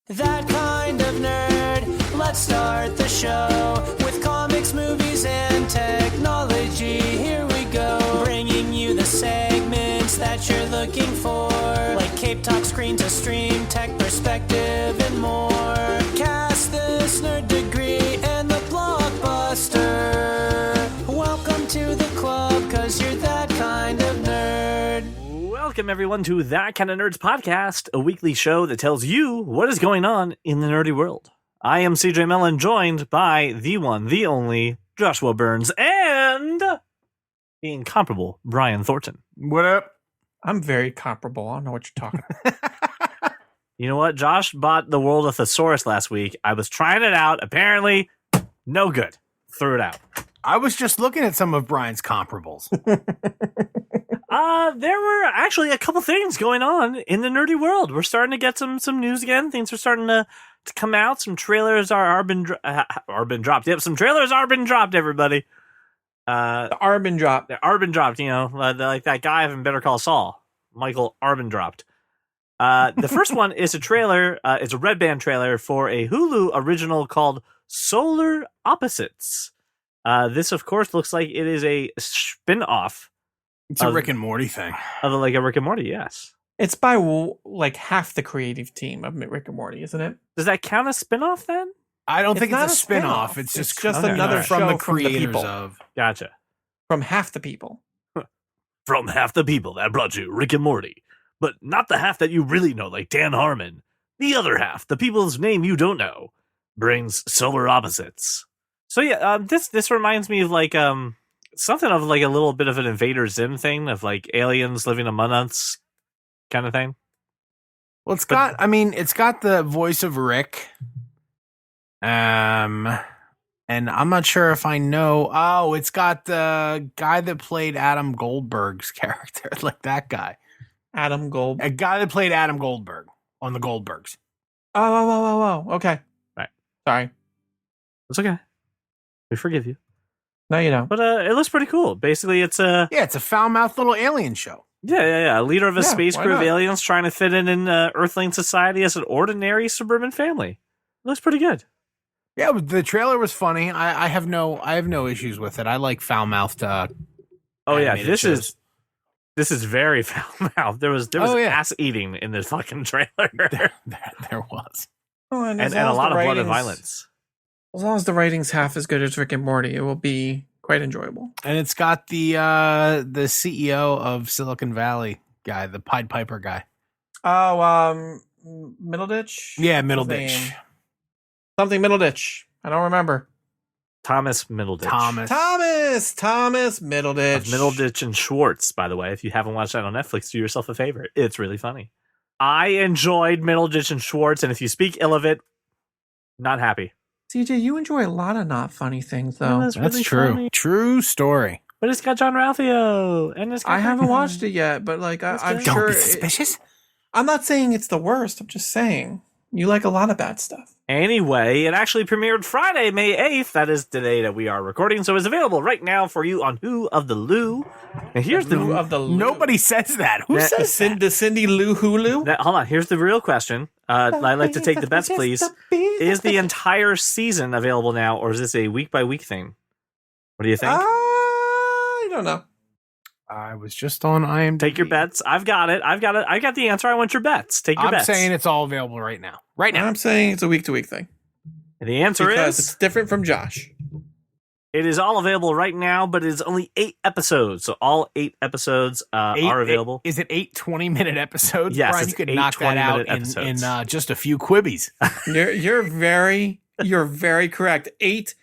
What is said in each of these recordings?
That kind of nerd. Let's start the show with comics, movies, and technology. Here we go, bringing you the segments that you're looking for, like Cape Talk, Screen to Stream, Tech Perspective, and more. Cast this nerd degree and the blockbuster. Welcome to the club, 'cause you're that kind of nerd. Welcome, everyone, to That Kind of Nerds podcast, a weekly show that tells you what is going on in the nerdy world. I am CJ Mellon, joined by the one, the only, Joshua Burns, and the incomparable Brian Thornton. What up? I'm very comparable. I don't know what you're talking about. You know what? Josh bought the World of Thesaurus last week. I was trying it out. Apparently, no good. Threw it out. I was just looking at some of Brian's comparables. There were actually a couple things going on in the nerdy world. We're starting to get some news again. Things are starting to come out. Some trailers are been dropped. Yep, some trailers are been dropped, everybody. The Arbin drop. The Arbin dropped, you know, like that guy from Better Call Saul. Michael Arbin dropped. The first one is a trailer. It's a Red Band trailer for a Hulu original called Solar Opposites. This, of course, looks like it is a spin-off. It's a Rick and Morty thing. Like a Rick and Morty, yes. It's by like half the creative team of Rick and Morty, isn't it? Does that count as spin-off then? I don't think not it's a spin-off. It's It's just another from show the from the creators people. of. Gotcha. From half the people. From half the people that brought you Rick and Morty, but not the half that you really know, like Dan Harmon. The other half, the people's name you don't know, brings Solar Opposites. So yeah, this reminds me of like something of like a little bit of an Invader Zim thing of like aliens living among us kind of thing. Well, it's got the voice of Rick. And I'm not sure if I know. Oh, it's got the guy that played Adam Goldberg's character, like that guy. Adam Gold. A guy that played Adam Goldberg on the Goldbergs. Oh. Okay. Right. Sorry. It's okay. We forgive you. No, you don't. But it looks pretty cool. Basically, it's a it's a foul-mouthed little alien show. Yeah. A leader of a space why crew of not? aliens trying to fit in Earthling society as an ordinary suburban family. It looks pretty good. Yeah, the trailer was funny. I have no issues with it. I like foul-mouthed. Oh yeah, animated shows. this is very foul mouthed. There was ass eating in this fucking trailer, there was, Oh, and a lot of blood and violence. As long as the writing's half as good as Rick and Morty, it will be quite enjoyable. and it's got the CEO of Silicon Valley guy, the Pied Piper guy. Oh, Middleditch? Yeah, What's his Middleditch. name? Something Middleditch. I don't remember. Thomas Middleditch. Thomas Middleditch. Of Middleditch and Schwartz, by the way. If you haven't watched that on Netflix, do yourself a favor. It's really funny. I enjoyed Middleditch and Schwartz, and if you speak ill of it, not happy. CJ, you enjoy a lot of not funny things, though. That's That's really true. funny. True story. But it's got John Ralphio, and it's got I haven't watched it yet, but like I'm good. Don't sure. be suspicious. I'm not saying it's the worst. I'm just saying you like a lot of bad stuff. Anyway, it actually premiered Friday, May 8th. That is the day that we are recording, so it's available right now for you on Who of the Lou. And here's the Lou of the Lou. Nobody says that. Who That- says that? The Cindy Lou Hulu. Hold on, here's the real question. I'd like to take the bets, please. Is the entire season available now, or is this a week-by-week thing? What do you think? I don't know. I was just on IMDb. Take your bets. I've got it. I got the answer. I want your bets. Take your I'm bets. saying it's all available right now. Right now. I'm saying it's a week-to-week thing. And the answer Because is it's different from Josh. it is all available right now, but it is only 8 episodes. So all 8 episodes are available. Is it 8 20-minute episodes? Yes, Brian, it's you could 8 knock that out 20-minute episodes. in just a few quibbies. You're very correct. 8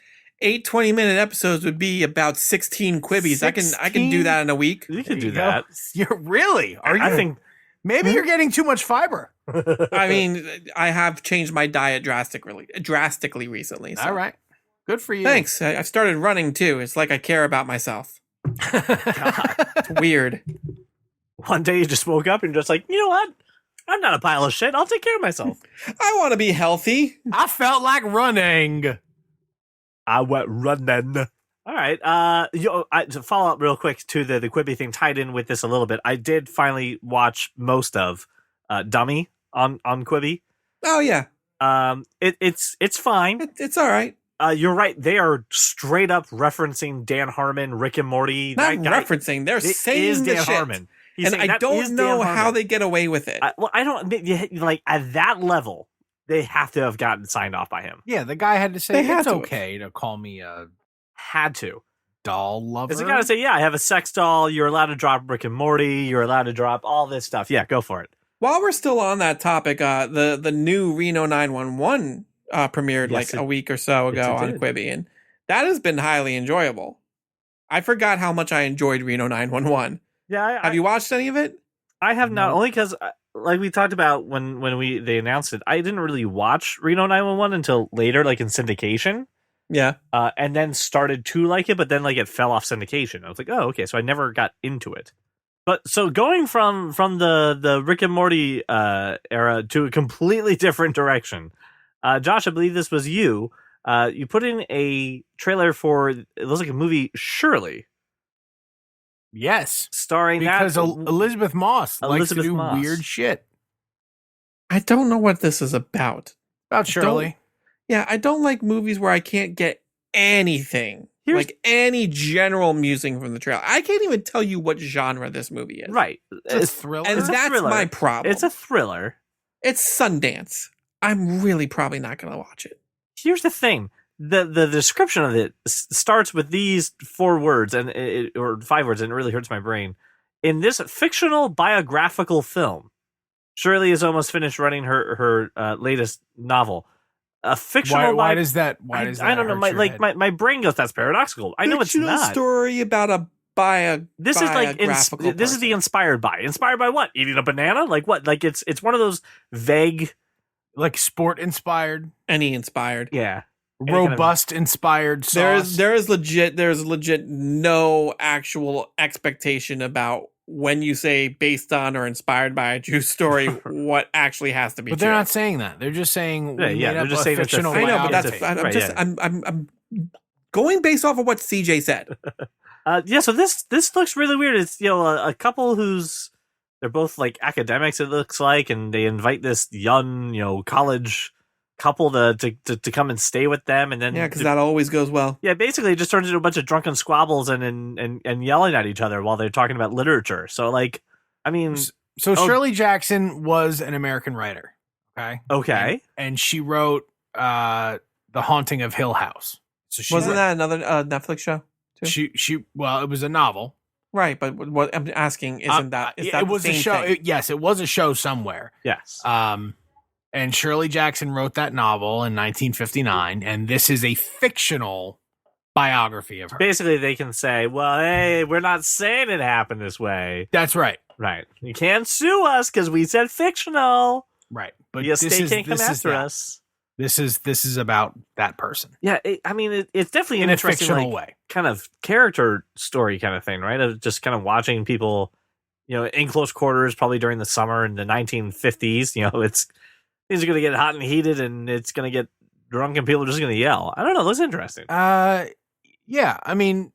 20-minute episodes would be about 16 quibbies. I can do that in a week. You can There do you that. go. You're really? Are you? I think Maybe you're getting too much fiber. I mean, I have changed my diet drastically recently. So. All right. Good for you. Thanks. I've started running too. It's like I care about myself. It's weird. one day you just woke up and just like, you know what? I'm not a pile of shit. I'll take care of myself. I want to be healthy. I felt like running. I went running. All right. To follow up real quick to the Quibi thing, tied in with this a little bit. I did finally watch most of Dummy on Quibi. Oh yeah. It's fine. It's all right. You're right. They are straight up referencing Dan Harmon, Rick and Morty. Not That guy, referencing. They're it saying is the Dan shit. Harmon. He's And saying I that don't is Dan know how Harmon. they get away with it. I don't like at that level. They have to have gotten signed off by him. Yeah, the guy had to say They had it's to. okay to call me a Had to. doll lover. Because they gotta say, yeah, I have a sex doll. You're allowed to drop Rick and Morty. You're allowed to drop all this stuff. Yeah, go for it. While we're still on that topic, the new Reno 911 premiered Yes, a week or so ago it on did. Quibi, and that has been highly enjoyable. I forgot how much I enjoyed Reno 911. Yeah, Have you watched any of it? I have not, No. only because, like we talked about when they announced it, I didn't really watch Reno 911 until later, like in syndication, Yeah. and then started to like it, but then like it fell off syndication. I was like, oh, okay, so I never got into it. But so going from the Rick and Morty era to a completely different direction, Josh, I believe this was you. You put in a trailer for, it looks like a movie, Shirley, Yes, starring because that Elizabeth Moss likes Elizabeth to do Moss. weird shit. I don't know what this is about. About Shirley. Yeah, I don't like movies where I can't get anything. Here's- Like any general musing from the trailer. I can't even tell you what genre this movie is. right. It's a thriller. And It's a that's thriller. my problem. It's a thriller. It's Sundance. I'm really probably not going to watch it. Here's the thing: the description of it starts with these 4 words or 5 words, and it really hurts my brain. In this fictional biographical film, Shirley is almost finished writing her latest novel. A fictional. Why does that? Why I, does that? I don't know. hurt your head? My brain goes. That's paradoxical. I know it's Fictional not. story about a This is like biographical this is the person. inspired by. Inspired by what? Eating a banana? Like what? Like it's one of those vague. like sport inspired, Any inspired. Yeah. Any kind of- robust inspired sauce. There's legit no actual expectation about when you say based on or inspired by a true story, what actually has to be but true. they're not saying that. They're just saying Yeah, we yeah, made they're up just a saying it's a fictional I know, but biography. that's Right, yeah. I'm going based off of what CJ said. Yeah, so this looks really weird. It's a couple who's they're both like academics, it looks like, and they invite this young college couple to come and stay with them, and then Yeah, because that always goes well. yeah, basically it just turns into a bunch of drunken squabbles and yelling at each other while they're talking about literature. So like, I mean, So Oh. Shirley Jackson was an American writer. Okay. okay, And she wrote The Haunting of Hill House. So she Wasn't wrote- that another Netflix show? she well, it was a novel. Right, but what I'm asking isn't that is that it was the a same show. thing? Yes, it was a show somewhere. yes, And Shirley Jackson wrote that novel in 1959, and this is a fictional biography of her. basically they can say, well, hey, we're not saying it happened this way, That's right. right? You can't sue us because we said fictional. Right. But But this state is can't come this is after that. us. This is about that person Yeah, I mean, it's definitely in an a interesting fictional like, way. kind of character story kind of thing, right? Of just kind of watching people, in close quarters, probably during the summer in the 1950s. Things are going to get hot and heated, and it's going to get drunk, and people are just going to yell. I don't know. It looks interesting. Yeah. I mean,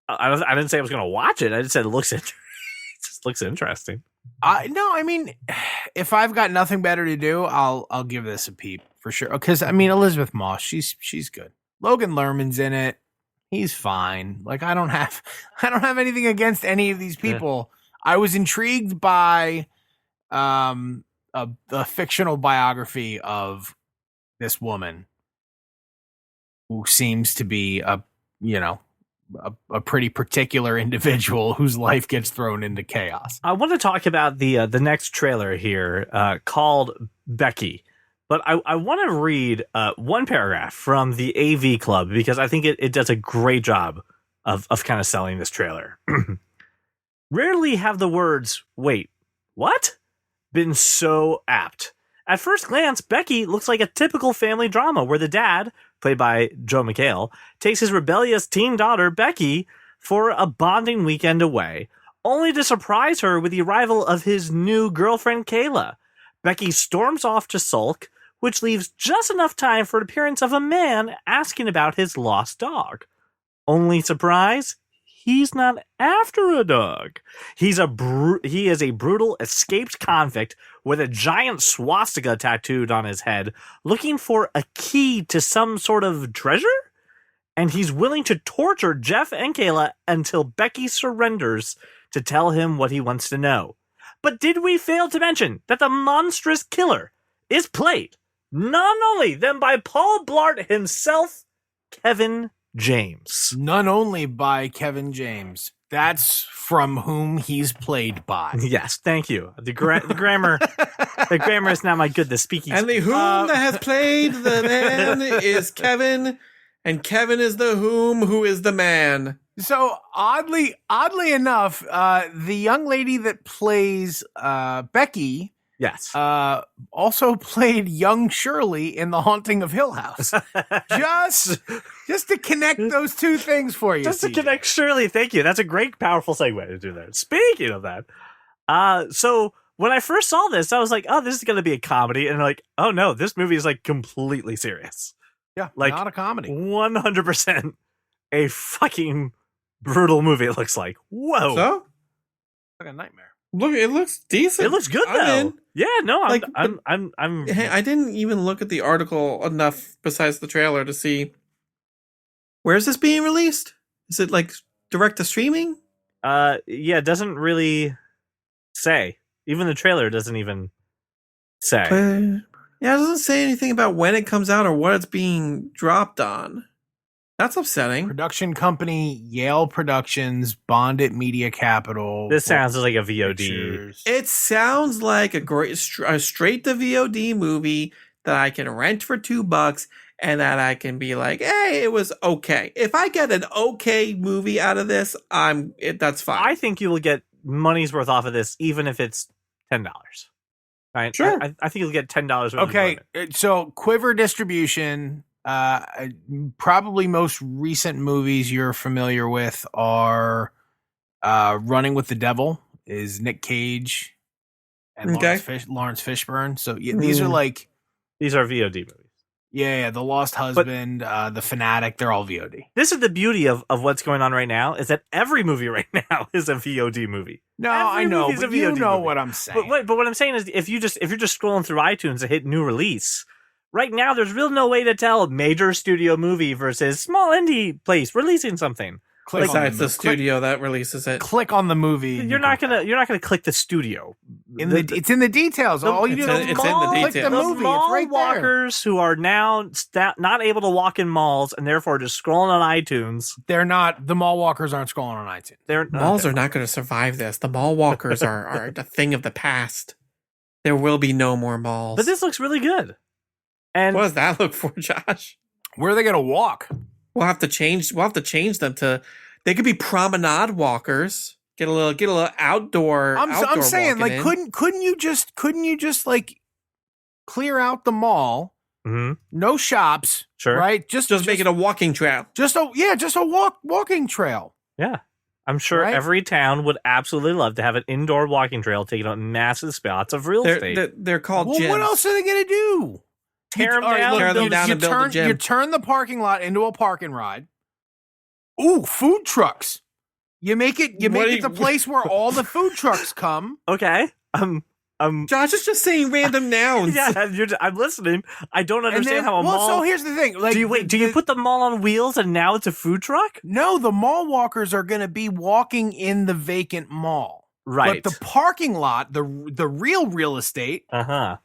I didn't say I was going to watch it. I just said it looks it just looks interesting. no. I mean, if I've got nothing better to do, I'll give this a peep for sure. Because I mean, Elizabeth Moss, she's good. Logan Lerman's in it. He's fine. Like I don't have anything against any of these people. I was intrigued by a fictional biography of this woman who seems to be a pretty particular individual whose life gets thrown into chaos. I want to talk about the next trailer here called Becky. But I want to read one paragraph from the AV Club because I think it does a great job of kind of selling this trailer. Rarely have the words, wait, what? Been so apt. At first glance, Becky looks like a typical family drama where the dad, played by Joe McHale, takes his rebellious teen daughter, Becky, for a bonding weekend away, only to surprise her with the arrival of his new girlfriend, Kayla. Becky storms off to sulk, which leaves just enough time for an appearance of a man asking about his lost dog. Only surprise? he's not after a dog. He is a brutal escaped convict with a giant swastika tattooed on his head, looking for a key to some sort of treasure? And he's willing to torture Jeff and Kayla until Becky surrenders to tell him what he wants to know. But did we fail to mention that the monstrous killer is played none only than by Paul Blart himself, Kevin James. None only by Kevin James. That's from whom he's played by. Yes, thank you. The grammar, the grammar is not my good. The speaking, And the whom that has played the man is Kevin, and Kevin is the who is the man. So oddly enough, the young lady that plays Becky, yes, also played young Shirley in The Haunting of Hill House. just to connect those two things for you. Just to CJ. connect Shirley. Thank you. That's a great, powerful segue to do that. Speaking of that, so when I first saw this, I was like, "Oh, this is going to be a comedy," and like, "Oh no, this movie is like completely serious." Yeah, like not a comedy. 100% a fucking brutal movie. It looks like. Whoa, So Like a nightmare. look, it looks decent. it looks good I'm though. in. Yeah, no, Like, I'm. Hey, I didn't even look at the article enough besides the trailer to see where's this being released? Is it like direct to streaming? Yeah, it doesn't really say. Even the trailer doesn't even say. Yeah, it doesn't say anything about when it comes out or what it's being dropped on. That's upsetting. Production company Yale Productions, Bondit Media Capital. This sounds like a VOD. Pictures. It sounds like a straight to VOD movie that I can rent for $2 and that I can be like, hey, it was okay. If I get an okay movie out of this, that's fine. I think you will get money's worth off of this, even if it's $10. Right? Sure. I think you'll get $10. Okay, so Quiver Distribution. Probably most recent movies you're familiar with are Running with the Devil is Nick Cage and Okay. Lawrence Fishburne. So yeah, these are like These are VOD movies. yeah, The Lost Husband, The Fanatic, they're all VOD. This is the beauty of what's going on right now, is that every movie right now is a VOD movie. No, Every I know, movie's a but you VOD know movie. what I'm saying. But what I'm saying is, if you're just scrolling through iTunes and hit new release, right now there's really no way to tell major studio movie versus small indie place releasing something. Click on Besides the movie. studio that releases it. Click on the movie. and You're you not can- gonna click the studio. it's in the details. All you do it's is in the click details. the movie. It's mall right there. walkers who are now not able to walk in malls and therefore just scrolling on iTunes. They're not. The mall walkers aren't scrolling on iTunes. They're Malls are not going to survive this. The mall walkers are a thing of the past. There will be no more malls. But this looks really good. And What does that look for, Josh? Where are they gonna walk? We'll have to change them to. They could be promenade walkers. Get a little outdoor. I'm saying, walking like, in. couldn't you just like clear out the mall? Mhm. No shops, Sure. right? just make it a walking trail. just a walking trail. Yeah. I'm sure Right? every town would absolutely love to have an indoor walking trail taking up massive spots of real estate. They're called Well, gyms. what else are they gonna do? Tear 'em all right, down, look, tear them you- down you and build a turn, gym. You turn the parking lot into a parking ride. Ooh, food trucks. You make it the place where all the food trucks come. Okay. Josh is just saying random nouns. Yeah, I'm listening. I don't understand how a mall. So here's the thing. Like, do you put the mall on wheels and now it's a food truck? No, the mall walkers are going to be walking in the vacant mall. Right. But the parking lot, the real estate, Uh-huh.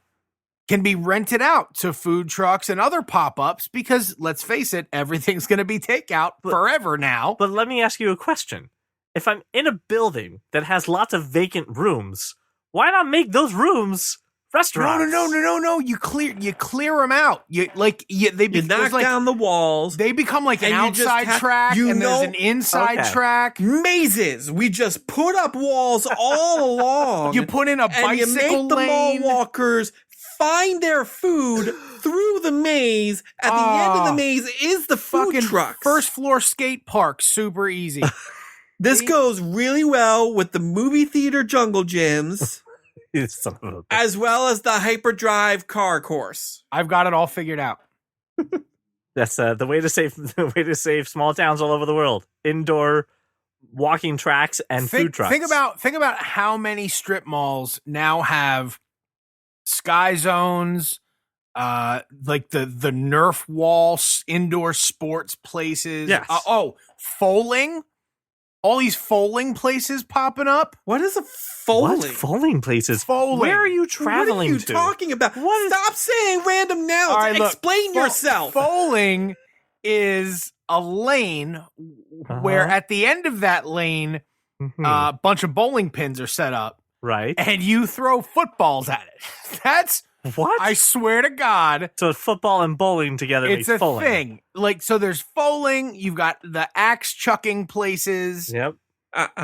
can be rented out to food trucks and other pop-ups because, let's face it, everything's going to be takeout forever now. But let me ask you a question. If I'm in a building that has lots of vacant rooms, why not make those rooms restaurants? No. You clear them out. You There's knock like, down the walls. they become like an And you just outside have- track you and there's know- an inside Okay. track. Mazes. We just put up walls all along. You put in a and you bicycle make the lane. mall walkers find their food through the maze. At the end of the maze is the food Fucking trucks. first floor skate park, super easy. This goes really well with the movie theater jungle gyms, You son of a- as well as the hyperdrive car course. I've got it all figured out. That's the way to save small towns all over the world. Indoor walking tracks and food trucks. Think about how many strip malls now have sky zones, like the Nerf wall, indoor sports places. Yes. Foaling. All these foaling places popping up. What is a foaling? What foaling places? Foaling. Where are you traveling What are you to? talking about? What is- Stop saying random nouns. All right, look, Explain yourself. Foaling is a lane where at the end of that lane, a bunch of bowling pins are set up, right, and you throw footballs at it. That's what? I swear to God. So football and bowling together It's makes a foaling. thing. Like, so there's foaling. You've got the axe chucking places. Yep.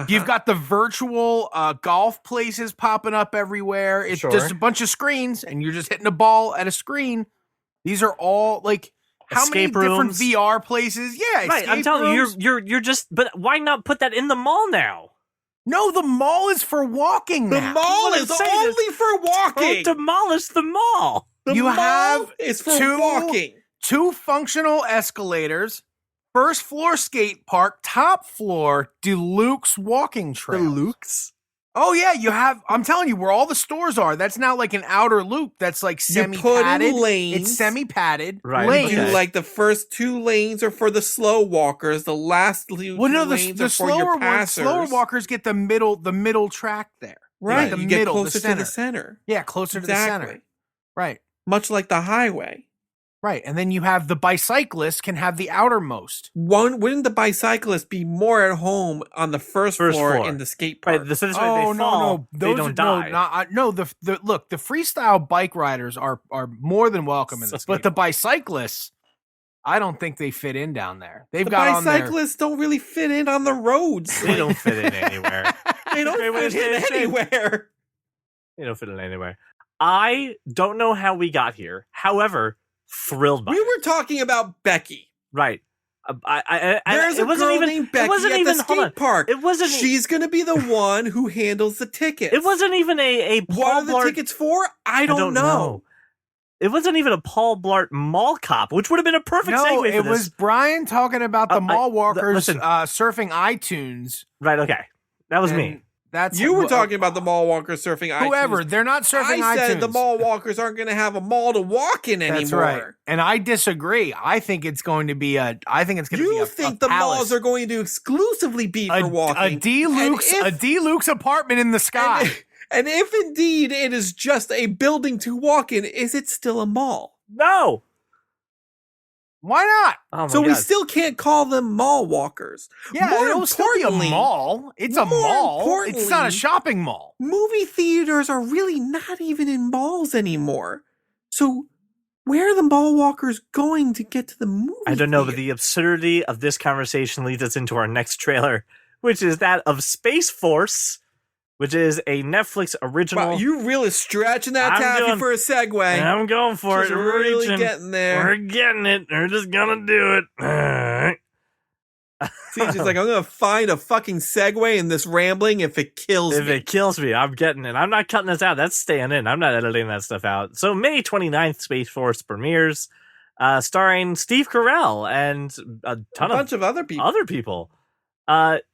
You've got the virtual golf places popping up everywhere. It's Sure. just a bunch of screens, and you're just hitting a ball at a screen. These are all like how Escape many different rooms. VR places? Yeah, Right, I'm escape telling rooms. you're just. But why not put that in the mall now? No, the mall is for walking. The now. mall What I'm is saying only is- for walking. Don't demolish the mall. The You mall have is for two- walking. 2 functional escalators, first floor skate park, top floor deluxe walking trail. Lukes. Oh yeah, you have. I'm telling you, where all the stores are. That's now like an outer loop. That's like You put in semi-padded. lanes. It's semi-padded. Right, Lanes. You okay. like the first 2 lanes are for the slow walkers. The last 2 Well, no, lanes the are for your passers. slower walkers get the middle track there. They Right, get the you get middle, closer the to the center. Yeah, closer to the center. Right, Much like the highway. right, and then you have the bicyclist can have the outermost. Wouldn't the bicyclist be more at home on the first floor floor. in the skate park? Right. This is Oh they fall. no, They those don't are, die. No, the look, the freestyle bike riders are more than welcome in this, but the bicyclists, I don't think they fit in down there. They've the got on there. bicyclists don't really fit in on the roads. They don't fit in anywhere. They don't Great way to fit in say it. anywhere. They don't fit in anywhere. I don't know how we got here. However, thrilled by We it. were talking about Becky. Right. There's it a wasn't girl even, named it Becky wasn't at even, the hold on. skate park. It wasn't. She's going to be the one who handles the tickets. It wasn't even a Paul What are the Blart. tickets for? I don't know. It wasn't even a Paul Blart mall cop, which would have been a perfect No, segue for it this. was Brian talking about the mall walkers listen. surfing iTunes. Right. Okay, that was me. and That's You were talking about the mall walkers surfing iTunes. whoever. They're not surfing I iTunes. said the mall walkers aren't going to have a mall to walk in anymore. That's right, and I disagree. I think it's going to be a. I think it's going to be You a. think a the palace. malls are going to exclusively be for a walking? deluxe And a if- deluxe apartment in the sky? And if indeed it is just a building to walk in, is it still a mall? No. Why not? Oh my So we God. still can't call them mall walkers. Yeah, More it'll still be a importantly- mall. It's a more mall. It's not a importantly- shopping mall. Movie theaters are really not even in malls anymore. So where are the mall walkers going to get to the movie I don't know, but theater? the absurdity of this conversation leads us into our next trailer, which is that of Space Force, which is a Netflix original. Wow, you really stretching that I'm taffy doing- for a segue. I'm going for Just it. really Reaching. getting there. We're getting it. We're just gonna do it. See, she's like, I'm gonna find a fucking segue in this rambling if it kills If me. it kills me, I'm getting it. I'm not cutting this out. That's staying in. I'm not editing that stuff out. So May 29th, Space Force premieres, starring Steve Carell and a A ton bunch of of other people. other people.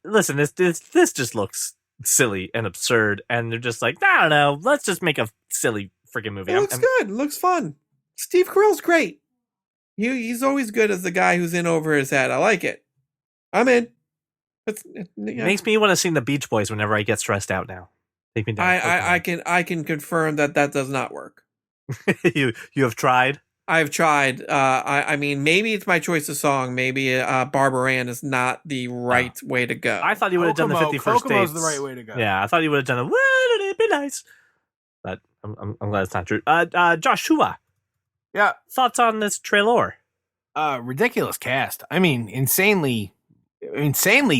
Listen, this just looks silly and absurd, and they're just like, I don't know, let's just make a silly freaking movie. It looks good. It looks fun. Steve Carell's great. He's always good as the guy who's in over his head. I like it. I'm in. It makes me want to sing the Beach Boys whenever I get stressed out now. Take me down. I can confirm that does not work. you have tried. I've tried. I mean, maybe it's my choice of song. Maybe Barbara Ann is not the right way to go. I thought you would have done the 51st Kokomo's dates. the right way to go. Yeah, I thought you would have done the wouldn't it be nice? But I'm glad it's not true. Joshua, Yeah. thoughts on this trailer? Ridiculous cast. I mean, insanely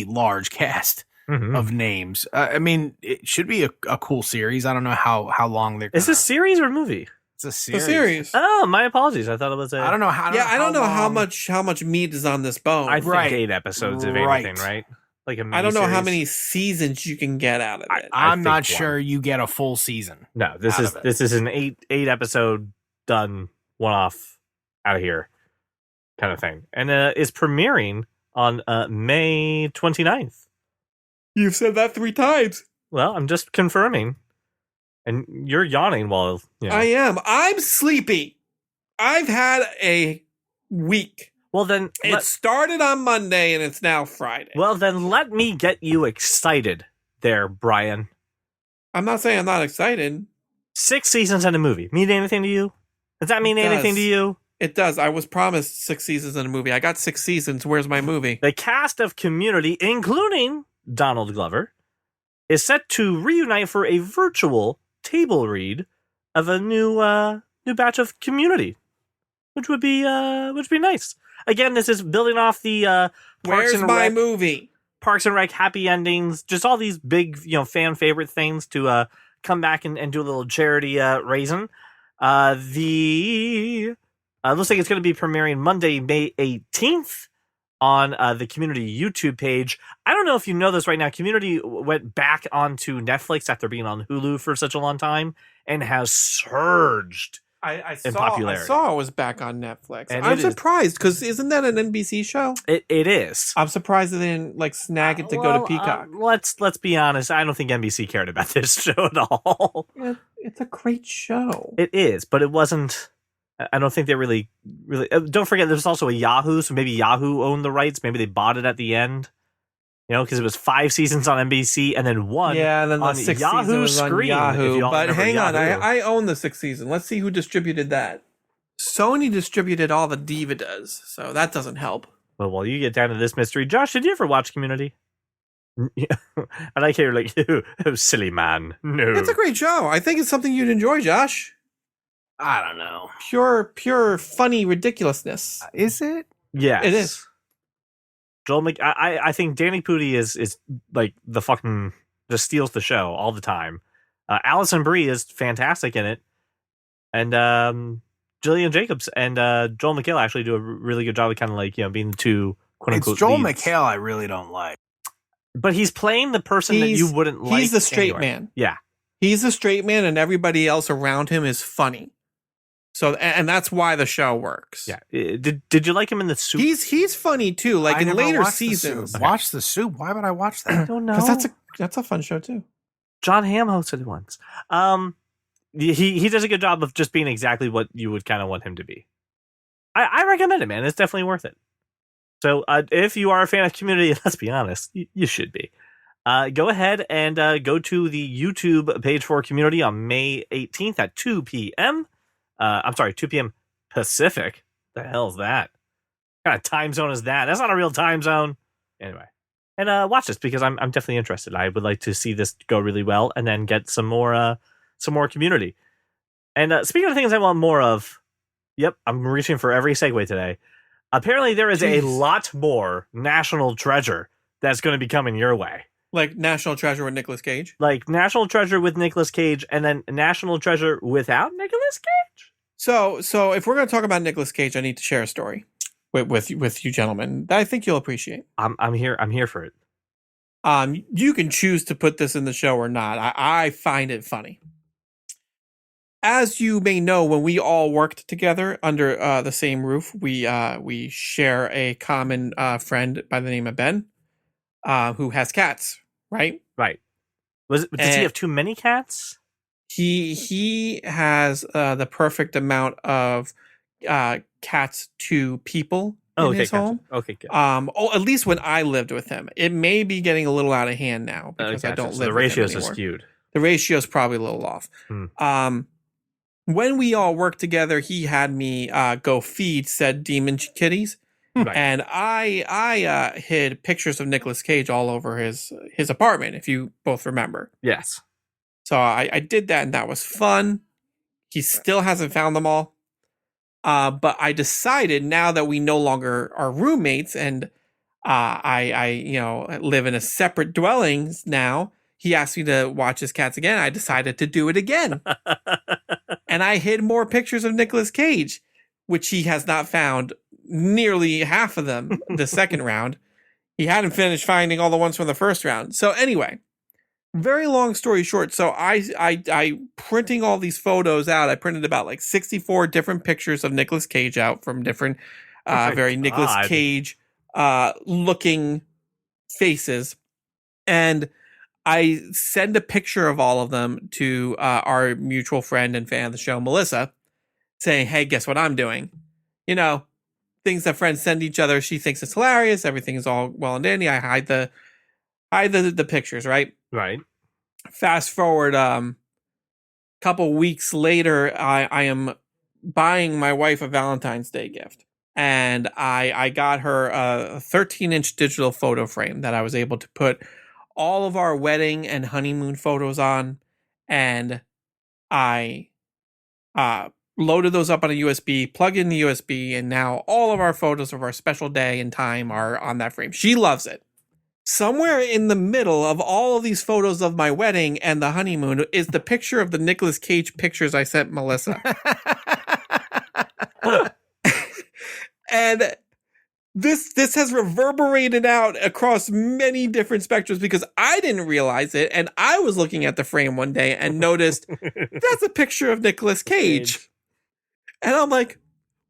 large cast Mm-hmm. of names. I mean, it should be a cool series. I don't know how long they're. Is this series or movie? It's a the series. series. Oh, my apologies. I thought it was a. I don't know how. I don't know how long- much meat is on this bone. I think Right. 8 episodes of Right. anything, right? Like a I don't know how miniseries. many seasons you can get out of it. I'm think not one. sure you get a full season. No, this out is of it. this is an eight episode done one off out of here kind of thing, and is premiering on May 29th. You've said that 3 times. Well, I'm just confirming. And you're yawning while, you know. I am. I'm sleepy. I've had a week. Well, then... It started on Monday, and it's now Friday. Well, then let me get you excited there, Brian. I'm not saying I'm not excited. 6 seasons and a movie. Mean anything to you? Does that mean anything to you? It does. I was promised 6 seasons in a movie. I got 6 seasons. Where's my movie? The cast of Community, including Donald Glover, is set to reunite for a virtual table read of a new batch of Community, which would be nice. Again, this is building off the Where's my movie? Parks and Rec happy endings, just all these big, fan favorite things to come back and do a little charity raising. Looks like it's going to be premiering Monday, May 18th on the Community YouTube page. I don't know if you know this right now. Community went back onto Netflix after being on Hulu for such a long time and has surged in popularity. I saw it was back on Netflix. And I'm surprised because isn't that an NBC show? It is. I'm surprised they didn't snag it to go to Peacock. Let's be honest. I don't think NBC cared about this show at all. It's a great show. It is, but it wasn't. I don't think they really. Don't forget, there's also a Yahoo, so maybe Yahoo owned the rights. Maybe they bought it at the end. Because it was 5 seasons on NBC and then 1 and then the on 6th Yahoo season was Screen. on Yahoo. But hang on, Yahoo. I own the 6th season. Let's see who distributed that. Sony distributed all the Dividas, so that doesn't help. Well, while you get down to this mystery, Josh, did you ever watch Community? I like how you're like, oh, silly man. No. It's a great show. I think it's something you'd enjoy, Josh. I don't know. Pure funny ridiculousness. Is it? Yes. It is. I think Danny Pudi is like the fucking just steals the show all the time. Allison Brie is fantastic in it, and Jillian Jacobs and Joel McHale actually do a really good job of kind of like being the two quote unquote. It's Joel leads. McHale I really don't like, but he's playing the person that you wouldn't like. He's the straight anyway. man. Yeah, he's the straight man, and everybody else around him is funny. So, and that's why the show works. Yeah. Did you like him in The Soup? He's funny too. Like in later seasons. Watch The Soup. Why would I watch that? I don't know. Because that's a fun show too. John Hamm hosted it once. He does a good job of just being exactly what you would kind of want him to be. I recommend it, man. It's definitely worth it. So if you are a fan of Community, let's be honest, you should be. Go ahead and go to the YouTube page for Community on May 18th at 2 p.m. 2 p.m. Pacific. The hell is that? What kind of time zone is that? That's not a real time zone. Anyway. And watch this because I'm definitely interested. I would like to see this go really well and then get some more Community. And speaking of things I want more of, yep, I'm reaching for every segue today. Apparently there is a lot more National Treasure that's going to be coming your way. Like National Treasure with Nicolas Cage? Like National Treasure with Nicolas Cage and then National Treasure without Nicolas Cage? So if we're going to talk about Nicolas Cage, I need to share a story with you gentlemen that I think you'll appreciate. I'm here for it. You can choose to put this in the show or not. I find it funny. As you may know, when we all worked together under the same roof, we share a common friend by the name of Ben, who has cats, right? Right. Does he have too many cats? He has the perfect amount of cats to people in his home. Okay, good. At least when I lived with him. It may be getting a little out of hand now because I don't live with him the ratios are anymore. skewed. The ratio is probably a little off. When we all worked together, he had me go feed said demon kitties. Right. And I hid pictures of Nicolas Cage all over his apartment, if you both remember. Yes. So I did that, and that was fun. He still hasn't found them all. But I decided now that we no longer are roommates, and I live in a separate dwellings now. He asked me to watch his cats again. I decided to do it again. And I hid more pictures of Nicolas Cage, which he has not found nearly half of them the second round. He hadn't finished finding all the ones from the first round. So anyway, very long story short. So I printing all these photos out. I printed about like 64 different pictures of Nicolas Cage out from different Nicolas Cage looking faces. And I send a picture of all of them to our mutual friend and fan of the show, Melissa, saying, hey, guess what I'm doing? You know, things that friends send each other. She thinks it's hilarious. Everything is all well and dandy. I hide the pictures, right? Right. Fast forward couple weeks later, I am buying my wife a Valentine's Day gift. And I got her a 13-inch digital photo frame that I was able to put all of our wedding and honeymoon photos on. And I loaded those up on a USB, plugged in the USB, and now all of our photos of our special day and time are on that frame. She loves it. Somewhere in the middle of all of these photos of my wedding and the honeymoon is the picture of the Nicolas Cage pictures I sent Melissa. And this has reverberated out across many different spectrums because I didn't realize it, and I was looking at the frame one day and noticed that's a picture of Nicolas Cage. And I'm like,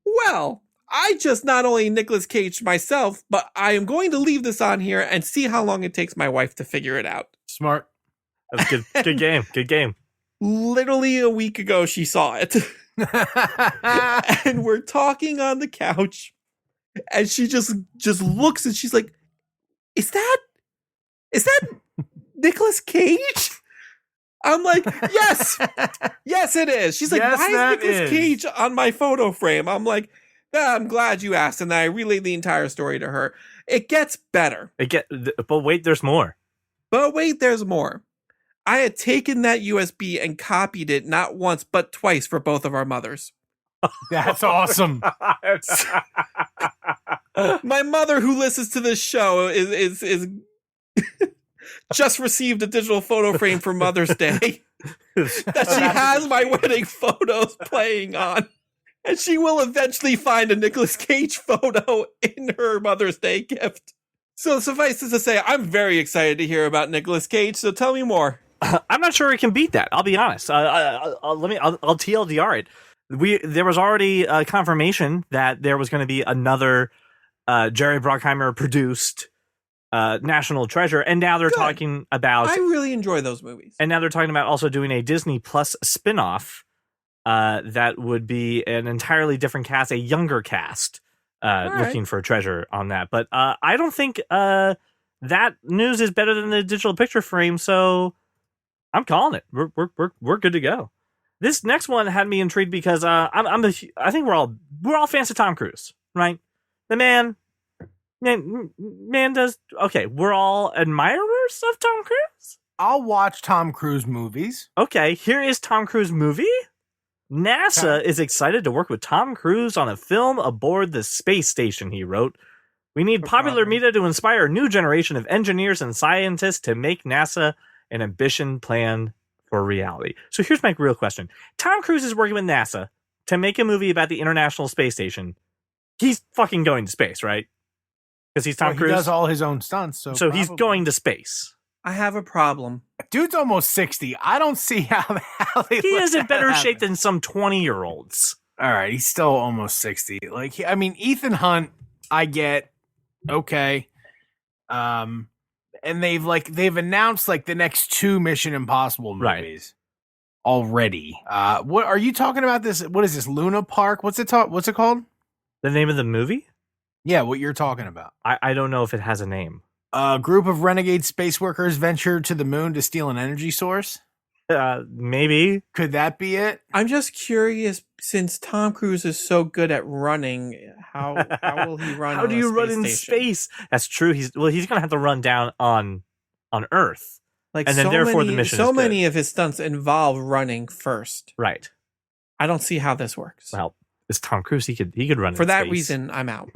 well, I just not only Nicolas Cage myself, but I am going to leave this on here and see how long it takes my wife to figure it out. Smart. That's good. Good game. Good game. Literally a week ago, she saw it. And we're talking on the couch. And she just looks and she's like, is that Nicolas Cage? I'm like, yes, it is. She's like, Yes, why that is Nicolas is. Cage on my photo frame? I'm like, I'm glad you asked. And I relayed the entire story to her. It gets better. But wait, there's more. But wait, there's more. I had taken that USB and copied it not once, but twice for both of our mothers. That's awesome. My mother, who listens to this show, is just received a digital photo frame for Mother's Day that she has my wedding photos playing on. And she will eventually find a Nicolas Cage photo in her Mother's Day gift. So suffice it to say, I'm very excited to hear about Nicolas Cage. So tell me more. I'm not sure it can beat that. I'll be honest. I'll TLDR it. There was already confirmation that there was going to be another Jerry Bruckheimer produced National Treasure, and now they're Good. talking about. I really enjoy those movies. And now they're talking about also doing a Disney Plus spinoff that would be an entirely different cast, a younger cast, looking for treasure on that. But I don't think that news is better than the digital picture frame, so I'm calling it. We're good to go. This next one had me intrigued because I think we're all fans of Tom Cruise, right? The man does okay. We're all admirers of Tom Cruise. I'll watch Tom Cruise movies. Okay, here is Tom Cruise movie. NASA is excited to work with Tom Cruise on a film aboard the space station, he wrote. We need popular media to inspire a new generation of engineers and scientists to make NASA an ambition plan for reality. So here's my real question. Tom Cruise is working with NASA to make a movie about the International Space Station. He's fucking going to space, right? Because he's Tom Cruise. He does all his own stunts. So he's going to space. I have a problem. Dude's almost 60. I don't see how they He let is in that better happen. shape than some 20-year-olds. All right, he's still almost 60. Like, I mean, Ethan Hunt, I get okay. And they've announced like the next 2 Mission Impossible movies already. What are you talking about? This? What is this? Luna Park? What's it called? The name of the movie? Yeah, what you're talking about. I don't know if it has a name. A group of renegade space workers venture to the moon to steal an energy source. Maybe. Could that be it? I'm just curious, since Tom Cruise is so good at running, how will he run? How do you run in space? That's true. He's gonna have to run down on Earth. Like, and then therefore the mission is so good. many of his stunts involve running first. Right. I don't see how this works. Well, it's Tom Cruise. He could run For in that space. reason, I'm out.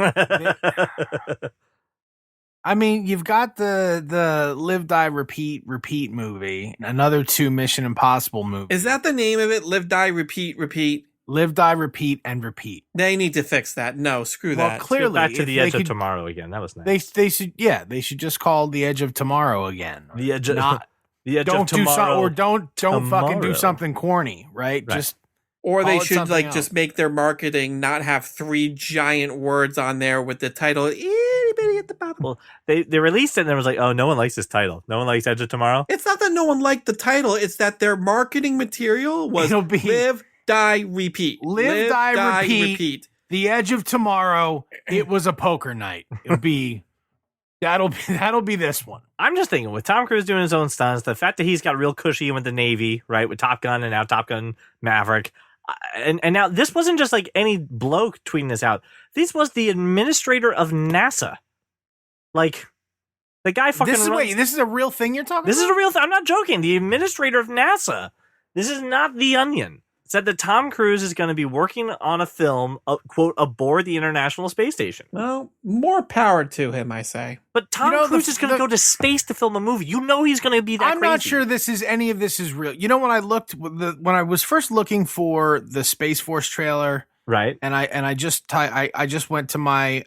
I mean, you've got the Live, Die, Repeat movie, another 2 Mission Impossible movies. Is that the name of it? Live, die, repeat, repeat. Live, Die, Repeat, and Repeat? They need to fix that. No, screw Well, that. clearly, Back to if the they Edge of could- Tomorrow again. That was nice. They should just call The Edge of Tomorrow again. The Edge of Not the Edge don't of do something Tomorrow. or don't fucking do tomorrow. something corny, right? Right. Just Or they Call it should something just else. make their marketing not have 3 giant words on there with the title itty bitty at the bottom. Well, they released it and there was like, oh, no one likes this title. No one likes Edge of Tomorrow. It's not that no one liked the title. It's that their marketing material was It'll be- live, die, repeat. Live, die, repeat. The Edge of Tomorrow. It was a poker night. It'll be that'll be this one. I'm just thinking with Tom Cruise doing his own stunts, the fact that he's got real cushy with the Navy, right, with Top Gun and now Top Gun Maverick. And now this wasn't just like any bloke tweeting this out. This was the administrator of NASA. Like the guy fucking This is a real thing you're talking about? This is a real thing. I'm not joking. The administrator of NASA. This is not The Onion. Said that Tom Cruise is going to be working on a film, quote, aboard the International Space Station. Well, more power to him, I say. But Tom Cruise is going to go to space to film a movie. You know he's going to be that I'm crazy. not sure any of this is real. You know, when I was first looking for the Space Force trailer, right? And I just went to my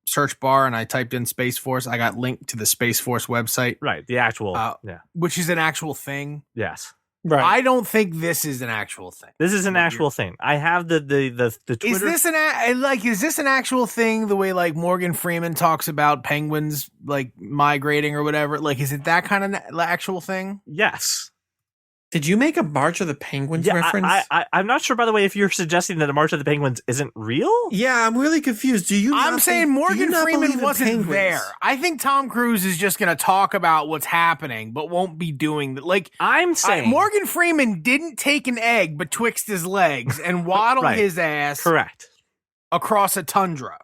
search bar and I typed in Space Force. I got linked to the Space Force website, right? The actual, which is an actual thing. Yes. Right. I don't think this is an actual thing. This is an actual thing. I have the Twitter. Is this an actual thing? The way like Morgan Freeman talks about penguins like migrating or whatever. Like, is it that kind of actual thing? Yes. Did you make a March of the Penguins reference? I'm not sure, by the way, if you're suggesting that a March of the Penguins isn't real. Yeah, I'm really confused. I'm saying Morgan Freeman wasn't there. I think Tom Cruise is just going to talk about what's happening, but won't be doing that. Like I'm saying, Morgan Freeman didn't take an egg betwixt his legs and waddle his ass across a tundra.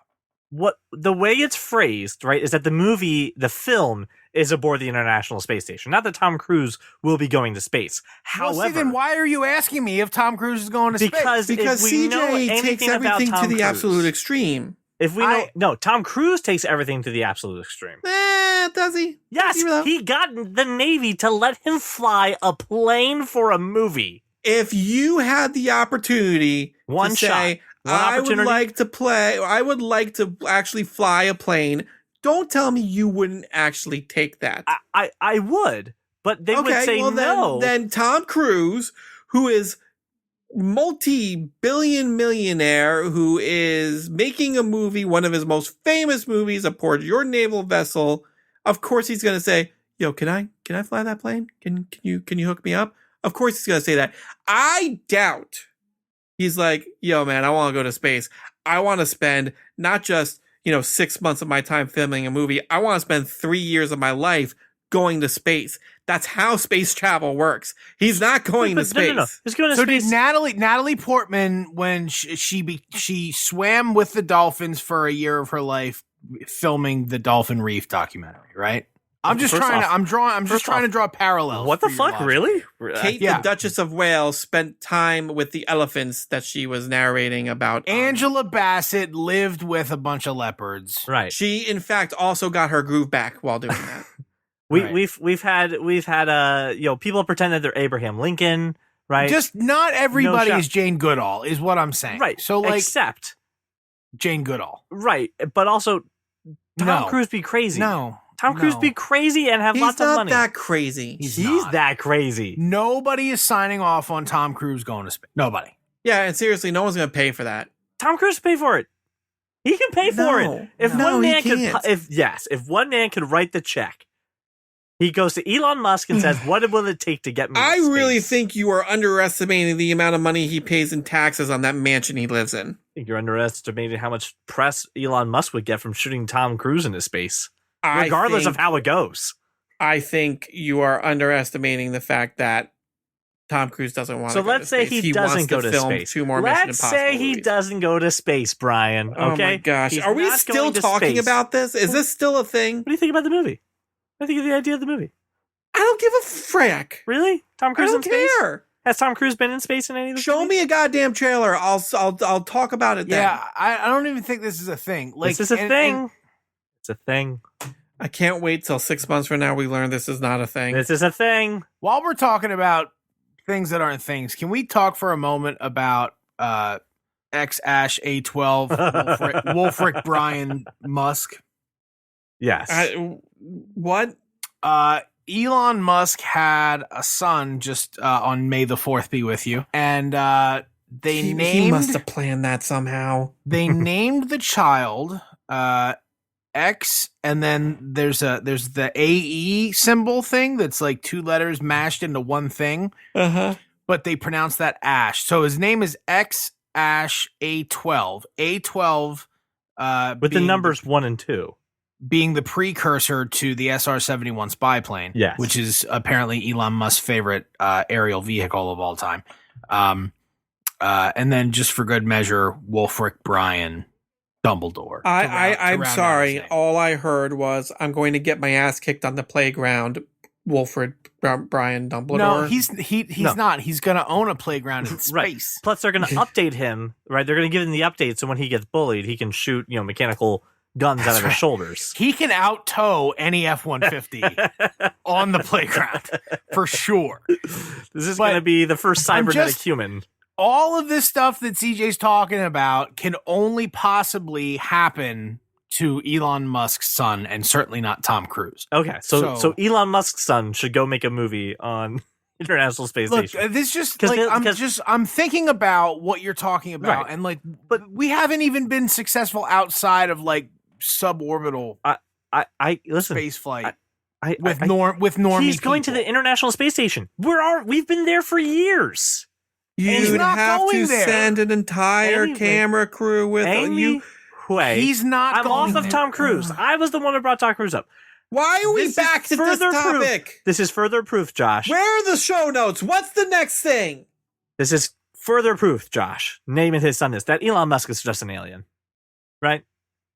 What the way it's phrased, right, is that the film is aboard the International Space Station. Not that Tom Cruise will be going to space. However, then why are you asking me if Tom Cruise is going to space? Because CJ takes everything to the absolute extreme. If we know, Tom Cruise takes everything to the absolute extreme. Does he? Yes, he got the Navy to let him fly a plane for a movie. If you had the opportunity to say, I would like to actually fly a plane, don't tell me you wouldn't actually take that. I would, but they would say no. Then Tom Cruise, who is multi-billion millionaire, who is making a movie, one of his most famous movies aboard your naval vessel, of course he's going to say, "Yo, can I fly that plane? Can you hook me up?" Of course he's going to say that. I doubt he's like, "Yo, man, I want to go to space. I want to spend not just 6 months of my time filming a movie. I want to spend 3 years of my life going to space." That's how space travel works. He's not going to space. No. He's going to space. Did Natalie Portman, when she swam with the dolphins for a year of her life, filming the Dolphin Reef documentary, right? I'm just trying to draw parallels. What the fuck, really? Kate, the Duchess of Wales, spent time with the elephants that she was narrating about. Angela Bassett lived with a bunch of leopards. Right. She, in fact, also got her groove back while doing that. We've had people pretend that they're Abraham Lincoln, right? Just not everybody is Jane Goodall, is what I'm saying. Right. So except Jane Goodall. Right. But also Tom Cruise be crazy. No. Tom Cruise be crazy and have lots of money. He's not that crazy. He's that crazy. Nobody is signing off on Tom Cruise going to space. Nobody. Yeah, and seriously, no one's going to pay for that. Tom Cruise pay for it. He can pay for it. If one man could write the check, he goes to Elon Musk and says, "What will it take to get me to space?" I really think you are underestimating the amount of money he pays in taxes on that mansion he lives in. I think you're underestimating how much press Elon Musk would get from shooting Tom Cruise into space, regardless of how it goes. I think you are underestimating the fact that Tom Cruise doesn't want to go to space. So let's say he doesn't go to space. 2 more Mission Impossible Let's say he doesn't go to space, Brian. Okay? Oh my gosh. Are we still talking about this? Is this still a thing? What do you think about the movie? What do you think of the idea of the movie? I don't give a frack. Really? Tom Cruise in space? I don't care. Has Tom Cruise been in space in any of the Show me a goddamn trailer. I'll talk about it then. Yeah, I don't even think this is a thing. This is a thing. It's a thing. I can't wait till 6 months from now we learn this is not a thing. This is a thing. While we're talking about things that aren't things, can we talk for a moment about X-Ash A12 Wolfric Brian Musk? Yes. What? Elon Musk had a son just on May the 4th be with you. And he must have planned that somehow. They named the child X, and then there's the AE symbol thing that's like 2 letters mashed into one thing. But they pronounce that Ash. So his name is X Ash A12. A12 with the numbers 1 and 2 being the precursor to the SR-71 spy plane, yes, which is apparently Elon Musk's favorite aerial vehicle of all time. And then just for good measure, Wolfric Brian Dumbledore. I'm sorry. All I heard was I'm going to get my ass kicked on the playground. Wolfric Brian Dumbledore. No, he's not. He's going to own a playground in space. Right. Plus, they're going to update him. Right. They're going to give him the update so when he gets bullied, he can shoot mechanical guns out of his shoulders. He can out tow any F-150 on the playground for sure. This is going to be the first cybernetic human. All of this stuff that CJ's talking about can only possibly happen to Elon Musk's son, and certainly not Tom Cruise. Okay, so Elon Musk's son should go make a movie on International Space Station. This just I'm thinking about what you're talking about, right. And but we haven't even been successful outside of suborbital. Listen, space flight. With normie. He's going to the International Space Station. We've been there for years. You'd have to send an entire camera crew with you. He's not. I'm off of Tom Cruise. I was the one who brought Tom Cruise up. Why are we back to this topic? This is further proof, Josh. Where are the show notes? What's the next thing? This is further proof, Josh. Naming his son this. That Elon Musk is just an alien. Right?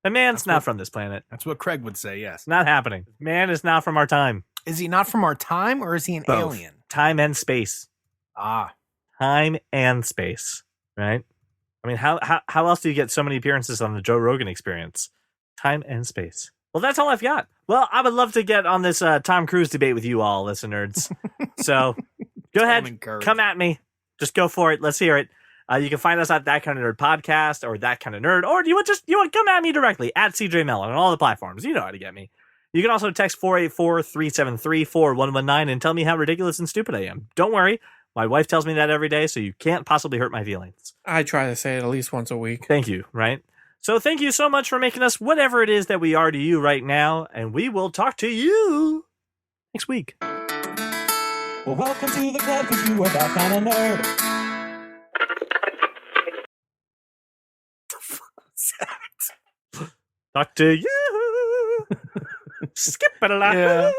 The man's not from this planet. That's what Craig would say, yes. Not happening. Man is not from our time. Is he not from our time, or is he an alien? Time and space. Time and space. Right? I mean, how else do you get so many appearances on the Joe Rogan Experience? Time and space. Well, that's all I've got. Well, I would love to get on this Tom Cruise debate with you all, listeners. So go ahead, come at me. Just go for it. Let's hear it. You can find us at That Kind of Nerd Podcast or That Kind of Nerd, or you want come at me directly at CJ Mellon on all the platforms. You know how to get me. You can also text 484-373-4119 and tell me how ridiculous and stupid I am. Don't worry. My wife tells me that every day, so you can't possibly hurt my feelings. I try to say it at least once a week. Thank you, right? So thank you so much for making us whatever it is that we are to you right now, and we will talk to you next week. Well, welcome to the club, because you are that kind of nerd. Talk to you. Skip it a lot. Yeah.